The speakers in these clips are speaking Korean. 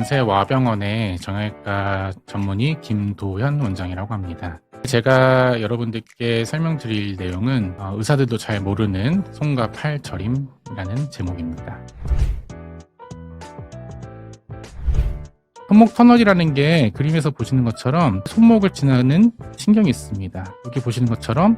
연세와병원의 정형외과 전문의 김도현 원장이라고 합니다. 제가 여러분들께 설명드릴 내용은 의사들도 잘 모르는 손과 팔 저림이라는 제목입니다. 손목 터널이라는 게 그림에서 보시는 것처럼 손목을 지나는 신경이 있습니다. 여기 보시는 것처럼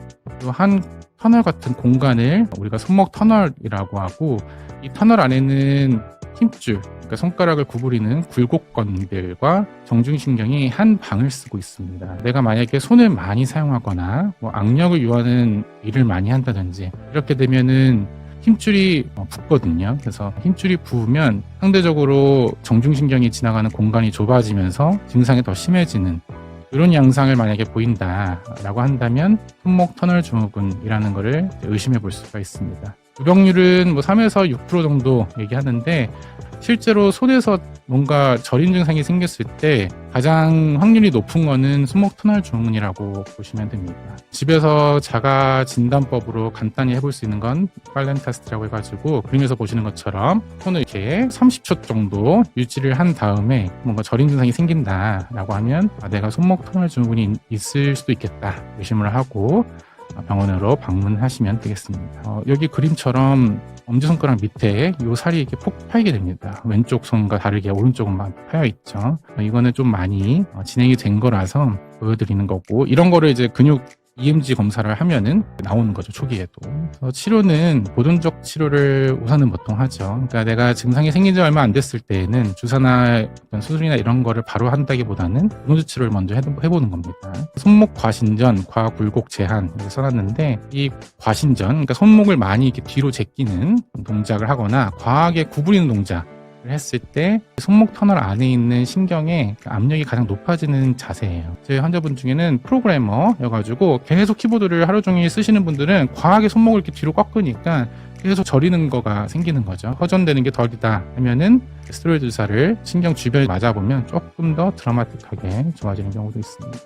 한 터널 같은 공간을 우리가 손목 터널이라고 하고, 이 터널 안에는 힘줄, 그러니까 손가락을 구부리는 굴곡건들과 정중신경이 한 방을 쓰고 있습니다. 내가 만약에 손을 많이 사용하거나 악력을 요하는 일을 많이 한다든지 이렇게 되면은 힘줄이 붓거든요. 그래서 힘줄이 부으면 상대적으로 정중신경이 지나가는 공간이 좁아지면서 증상이 더 심해지는 이런 양상을 만약에 보인다라고 한다면 손목 터널 증후군이라는 것을 의심해 볼 수가 있습니다. 유병률은 3에서 6% 정도 얘기하는데, 실제로 손에서 뭔가 저림 증상이 생겼을 때 가장 확률이 높은 거는 손목 터널 증후군이라고 보시면 됩니다. 집에서 자가 진단법으로 간단히 해볼 수 있는 건 팔렌 테스트라고 해가지고 그림에서 보시는 것처럼 손을 이렇게 30초 정도 유지를 한 다음에 뭔가 저림 증상이 생긴다라고 하면 내가 손목 터널 증후군이 있을 수도 있겠다 의심을 하고 병원으로 방문하시면 되겠습니다. 여기 그림처럼 엄지손가락 밑에 이 살이 이렇게 폭 파이게 됩니다. 왼쪽 손과 다르게 오른쪽은 파여 있죠. 이거는 좀 많이 진행이 된 거라서 보여드리는 거고, 이런 거를 이제 근육 EMG 검사를 하면은 나오는 거죠, 초기에도. 그래서 치료는 보존적 치료를 우선은 보통 하죠. 그러니까 내가 증상이 생긴 지 얼마 안 됐을 때에는 주사나 어떤 수술이나 이런 거를 바로 한다기보다는 보존적 치료를 먼저 해보는 겁니다. 손목 과신전, 과굴곡 제한 이렇게 써놨는데, 이 과신전, 그러니까 손목을 많이 이렇게 뒤로 제끼는 동작을 하거나 과하게 구부리는 동작 했을 때 손목 터널 안에 있는 신경의 압력이 가장 높아지는 자세예요. 제 환자분 중에는 프로그래머여가지고 계속 키보드를 하루 종일 쓰시는 분들은 과하게 손목을 이렇게 뒤로 꺾으니까 계속 저리는 거가 생기는 거죠. 허전되는 게 덜이다 하면은 스테로이드 주사를 신경 주변에 맞아보면 조금 더 드라마틱하게 좋아지는 경우도 있습니다.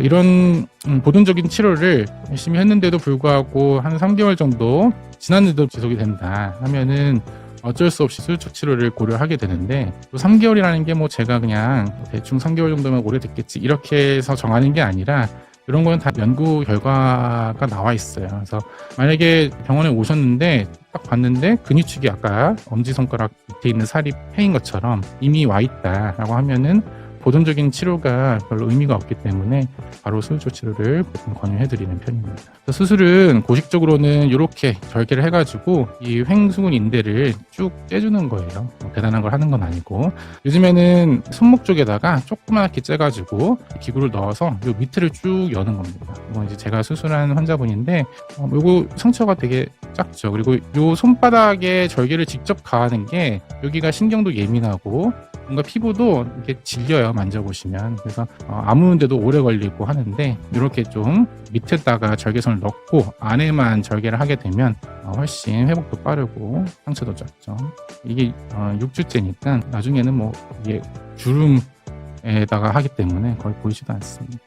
이런 보존적인 치료를 열심히 했는데도 불구하고 한 3개월 정도 지났는데도 지속이 된다 하면은 어쩔 수 없이 수술 치료를 고려하게 되는데, 또 3개월이라는 게 제가 그냥 대충 3개월 정도면 오래됐겠지 이렇게 해서 정하는 게 아니라 이런 거는 다 연구 결과가 나와 있어요. 그래서 만약에 병원에 오셨는데 딱 봤는데 근육축이 아까 엄지손가락 밑에 있는 살이 패인 것처럼 이미 와 있다라고 하면은 보존적인 치료가 별로 의미가 없기 때문에 바로 수술 치료를 보통 권유해드리는 편입니다. 수술은 고식적으로는 이렇게 절개를 해가지고 이 횡수근 인대를 쭉 째주는 거예요. 대단한 걸 하는 건 아니고, 요즘에는 손목 쪽에다가 조그맣게 째가지고 기구를 넣어서 이 밑을 쭉 여는 겁니다. 이건 이제 제가 수술한 환자분인데, 요거 상처가 되게 작죠. 그리고 요 손바닥에 절개를 직접 가하는 게 여기가 신경도 예민하고 뭔가 피부도 이렇게 질려요, 만져보시면. 그래서 아무는데도 오래 걸리고 하는데, 이렇게 좀 밑에다가 절개선을 넣고 안에만 절개를 하게 되면 훨씬 회복도 빠르고 상처도 적죠. 이게 6주째니까 나중에는 이게 주름에다가 하기 때문에 거의 보이지도 않습니다.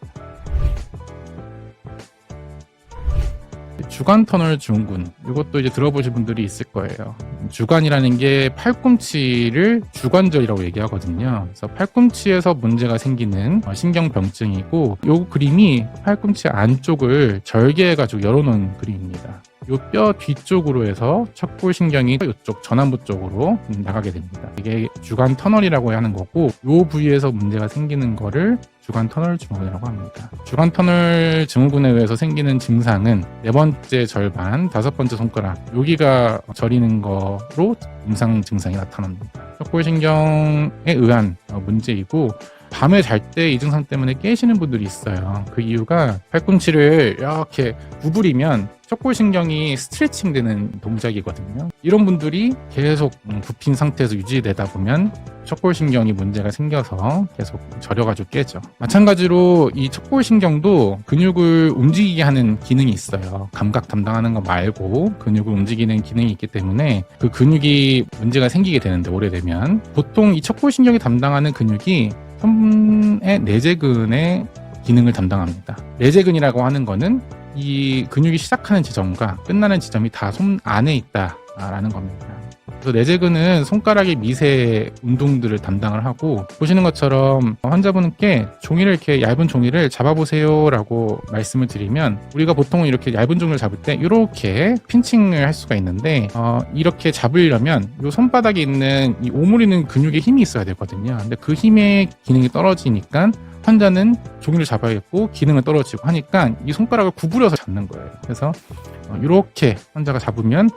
주간 터널 증후군, 이것도 이제 들어보신 분들이 있을 거예요. 주간이라는 게 팔꿈치를 주관절이라고 얘기하거든요. 그래서 팔꿈치에서 문제가 생기는 신경병증이고, 이 그림이 팔꿈치 안쪽을 절개해가지고 열어놓은 그림입니다. 이 뼈 뒤쪽으로 해서 척골신경이 이쪽 전완부 쪽으로 나가게 됩니다. 이게 주간 터널이라고 하는 거고, 이 부위에서 문제가 생기는 거를 주간 터널 증후군이라고 합니다. 주간 터널 증후군에 의해서 생기는 증상은 네 번째 절반, 다섯 번째 손가락, 여기가 저리는 거로 임상 증상이 나타납니다. 척골신경에 의한 문제이고, 밤에 잘 때 이 증상 때문에 깨시는 분들이 있어요. 그 이유가 팔꿈치를 이렇게 구부리면 척골신경이 스트레칭 되는 동작이거든요. 이런 분들이 계속 굽힌 상태에서 유지되다 보면 척골신경이 문제가 생겨서 계속 저려가지고 깨죠. 마찬가지로 이 척골신경도 근육을 움직이게 하는 기능이 있어요. 감각 담당하는 거 말고 근육을 움직이는 기능이 있기 때문에 그 근육이 문제가 생기게 되는데, 오래되면 보통 이 척골신경이 담당하는 근육이 손의 내재근의 기능을 담당합니다. 내재근이라고 하는 거는 이 근육이 시작하는 지점과 끝나는 지점이 다 손 안에 있다라는 겁니다. 그래서 내재근은 손가락의 미세 운동들을 담당을 하고, 보시는 것처럼 환자분께 종이를 이렇게 얇은 종이를 잡아보세요 라고 말씀을 드리면, 우리가 보통 이렇게 얇은 종이를 잡을 때 이렇게 핀칭을 할 수가 있는데, 이렇게 잡으려면 이 손바닥에 있는 이 오므리는 근육에 힘이 있어야 되거든요. 근데 그 힘의 기능이 떨어지니까 환자는 종이를 잡아야겠고 기능은 떨어지고 하니까 이 손가락을 구부려서 잡는 거예요. 그래서 이렇게 환자가 잡으면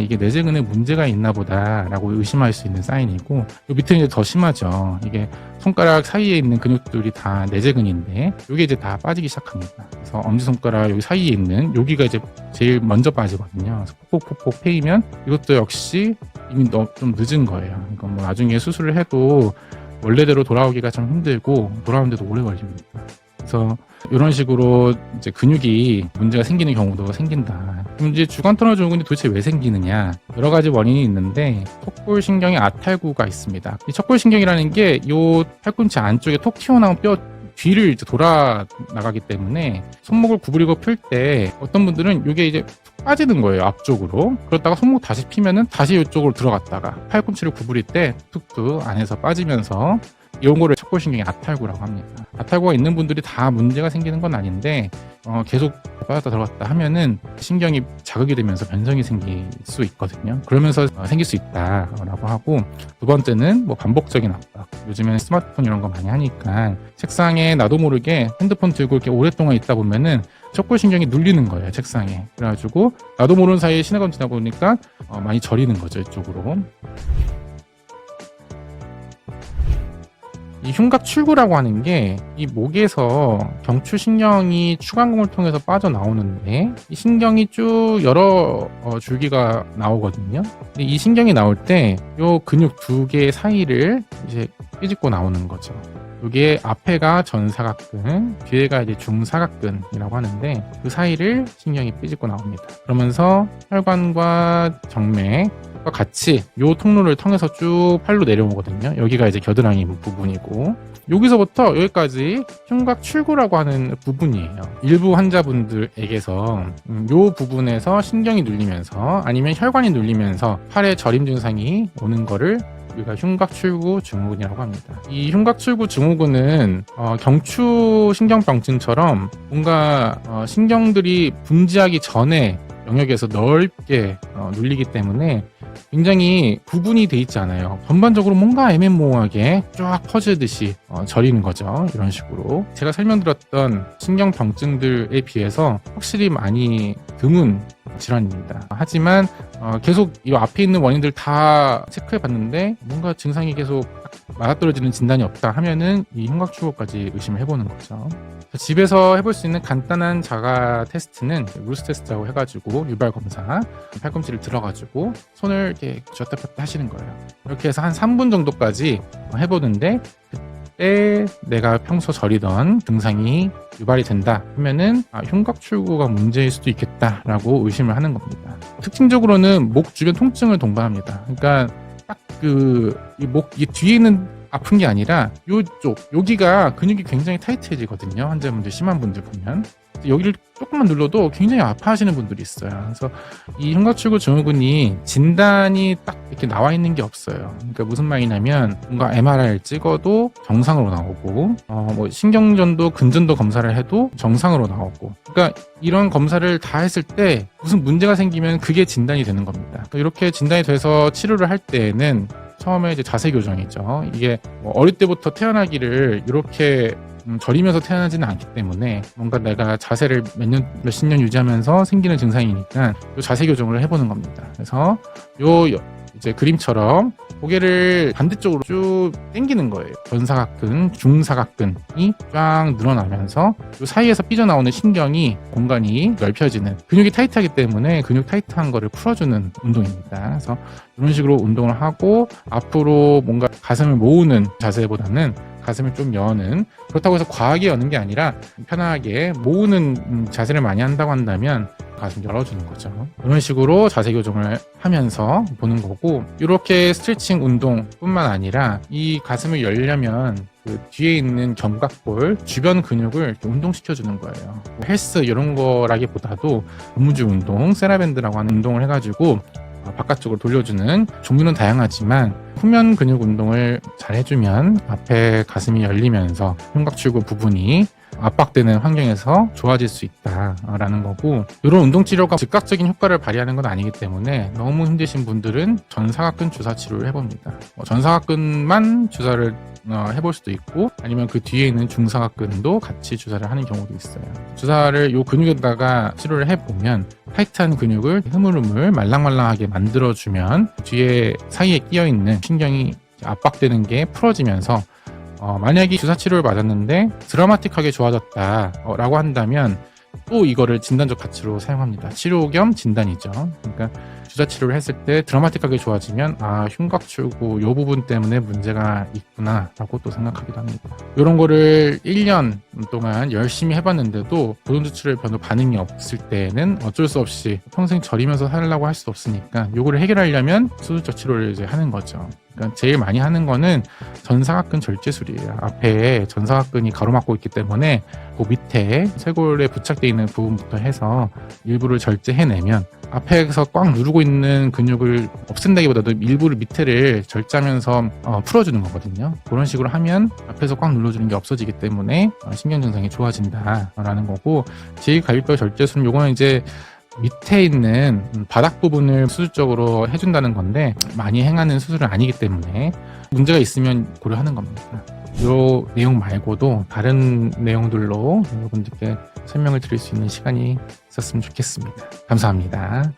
이게 내재근에 문제가 있나 보다 라고 의심할 수 있는 사인이고, 요 밑에는 이제 더 심하죠. 이게 손가락 사이에 있는 근육들이 다 내재근인데 이게 이제 다 빠지기 시작합니다. 그래서 엄지손가락 여기 사이에 있는 여기가 이제 제일 먼저 빠지거든요. 그래서 폭폭폭폭 패이면 이것도 역시 이미 좀 늦은 거예요. 그러니까 뭐 나중에 수술을 해도 원래대로 돌아오기가 좀 힘들고 돌아오는데도 오래 걸립니다. 그래서 이런 식으로 이제 근육이 문제가 생기는 경우도 생긴다. 그럼 이제 주간 터널 증후군이 도대체 왜 생기느냐? 여러 가지 원인이 있는데 척골신경의 아탈구가 있습니다. 이 척골신경이라는 게 이 팔꿈치 안쪽에 톡 튀어나온 뼈 뒤를 이제 돌아 나가기 때문에 손목을 구부리고 펼 때 어떤 분들은 이게 이제 툭 빠지는 거예요, 앞쪽으로. 그러다가 손목 다시 피면은 다시 이쪽으로 들어갔다가 팔꿈치를 구부릴 때 툭툭 안에서 빠지면서 이런 거를 척골신경의 아탈구라고 합니다. 아탈구가 있는 분들이 다 문제가 생기는 건 아닌데 계속 빠졌다 들어갔다 하면은 신경이 자극이 되면서 변성이 생길 수 있거든요. 그러면서 생길 수 있다라고 하고, 두 번째는 뭐 반복적인 압박. 요즘에는 스마트폰 이런 거 많이 하니까 책상에 나도 모르게 핸드폰 들고 이렇게 오랫동안 있다 보면은 척골신경이 눌리는 거예요, 책상에. 그래가지고 나도 모르는 사이에 시간이 지나 보니까 많이 저리는 거죠, 이쪽으로. 이 흉곽 출구라고 하는 게 이 목에서 경추신경이 추간공을 통해서 빠져나오는데, 이 신경이 쭉 여러 줄기가 나오거든요. 근데 이 신경이 나올 때 이 근육 두 개 사이를 이제 삐집고 나오는 거죠. 이게 앞에가 전사각근, 뒤에가 이제 중사각근이라고 하는데 그 사이를 신경이 삐집고 나옵니다. 그러면서 혈관과 정맥과 같이 이 통로를 통해서 쭉 팔로 내려오거든요. 여기가 이제 겨드랑이 부분이고, 여기서부터 여기까지 흉곽 출구라고 하는 부분이에요. 일부 환자분들에게서 이 부분에서 신경이 눌리면서 아니면 혈관이 눌리면서 팔에 저림 증상이 오는 거를 우리가 흉곽 출구 증후군이라고 합니다. 이 흉곽 출구 증후군은 경추 신경병증처럼 뭔가 신경들이 분지하기 전에 영역에서 넓게 눌리기 때문에 굉장히 구분이 돼 있지 않아요. 전반적으로 뭔가 애매모호하게 쫙 퍼지듯이 저리는 거죠. 이런 식으로. 제가 설명드렸던 신경병증들에 비해서 확실히 많이 드문 질환입니다. 하지만 계속 이 앞에 있는 원인들 다 체크해 봤는데 뭔가 증상이 계속 맞아떨어지는 진단이 없다 하면은 이 흉곽출구까지 의심을 해보는 거죠. 집에서 해볼 수 있는 간단한 자가 테스트는 루스 테스트라고 해가지고 유발 검사, 팔꿈치를 들어가지고 손을 이렇게 쥐었다 폈다 하시는 거예요. 이렇게 해서 한 3분 정도까지 해보는데, 그때 내가 평소 저리던 증상이 유발이 된다 하면은 흉곽 출구가 문제일 수도 있겠다라고 의심을 하는 겁니다. 특징적으로는 목 주변 통증을 동반합니다. 그러니까 딱 이 목 이 뒤에 있는 아픈 게 아니라 요쪽 여기가 근육이 굉장히 타이트해지거든요. 환자분들 심한 분들 보면 여기를 조금만 눌러도 굉장히 아파하시는 분들이 있어요. 그래서 이 흉곽출구 증후군이 진단이 딱 이렇게 나와 있는 게 없어요. 그러니까 무슨 말이냐면 뭔가 MRI를 찍어도 정상으로 나오고 뭐 신경전도 근전도 검사를 해도 정상으로 나오고, 그러니까 이런 검사를 다 했을 때 무슨 문제가 생기면 그게 진단이 되는 겁니다. 이렇게 진단이 돼서 치료를 할 때에는 처음에 이제 자세 교정이죠. 이게 뭐 어릴 때부터 태어나기를 이렇게 저리면서 태어나지는 않기 때문에 뭔가 내가 자세를 몇십 년 유지하면서 생기는 증상이니까 이 자세 교정을 해보는 겁니다. 그래서 이제 그림처럼 고개를 반대쪽으로 쭉 당기는 거예요. 전사각근, 중사각근이 쫙 늘어나면서 이 사이에서 삐져나오는 신경이 공간이 넓혀지는, 근육이 타이트하기 때문에 근육 타이트한 거를 풀어주는 운동입니다. 그래서 이런 식으로 운동을 하고 앞으로 뭔가 가슴을 모으는 자세보다는 가슴을 좀 여는, 그렇다고 해서 과하게 여는 게 아니라 편하게 모으는 자세를 많이 한다고 한다면 가슴 열어주는 거죠. 이런 식으로 자세 교정을 하면서 보는 거고, 이렇게 스트레칭 운동뿐만 아니라 이 가슴을 열려면 그 뒤에 있는 견갑골 주변 근육을 운동시켜주는 거예요. 헬스 이런 거라기보다도 고무줄 운동, 세라밴드라고 하는 운동을 해가지고 바깥쪽으로 돌려주는 종류는 다양하지만 후면 근육 운동을 잘 해주면 앞에 가슴이 열리면서 흉곽출구 부분이 압박되는 환경에서 좋아질 수 있다라는 거고, 이런 운동 치료가 즉각적인 효과를 발휘하는 건 아니기 때문에 너무 힘드신 분들은 전사각근 주사 치료를 해봅니다. 전사각근만 주사를 해볼 수도 있고, 아니면 그 뒤에 있는 중사각근도 같이 주사를 하는 경우도 있어요. 주사를 요 근육에다가 치료를 해보면 타이트한 근육을 흐물흐물 말랑말랑하게 만들어주면 뒤에 사이에 끼어있는 신경이 압박되는 게 풀어지면서 만약에 주사 치료를 맞았는데 드라마틱하게 좋아졌다 라고 한다면 또 이거를 진단적 가치로 사용합니다. 치료 겸 진단이죠. 그러니까 주사 치료를 했을 때 드라마틱하게 좋아지면 흉곽출구 요 부분 때문에 문제가 있구나 라고 또 생각하기도 합니다. 이런 거를 1년 동안 열심히 해봤는데도 고동주출혈 변호 반응이 없을 때는 어쩔 수 없이 평생 저리면서 살려고 할 수 없으니까 요거를 해결하려면 수술적 치료를 이제 하는 거죠. 그러니까 제일 많이 하는 거는 전사각근 절제술이에요. 앞에 전사각근이 가로막고 있기 때문에 그 밑에 쇄골에 부착되어 있는 부분부터 해서 일부를 절제해내면 앞에서 꽉 누르고 있는 근육을 없앤다기보다도 일부를 밑에를 절제하면서 풀어주는 거거든요. 그런 식으로 하면 앞에서 꽉 눌러주는 게 없어지기 때문에 신경 증상이 좋아진다라는 거고, 제2갈비뼈 절제술은 요거는 이제 밑에 있는 바닥 부분을 수술적으로 해준다는 건데 많이 행하는 수술은 아니기 때문에 문제가 있으면 고려하는 겁니다. 이 내용 말고도 다른 내용들로 여러분들께 설명을 드릴 수 있는 시간이 있었으면 좋겠습니다. 감사합니다.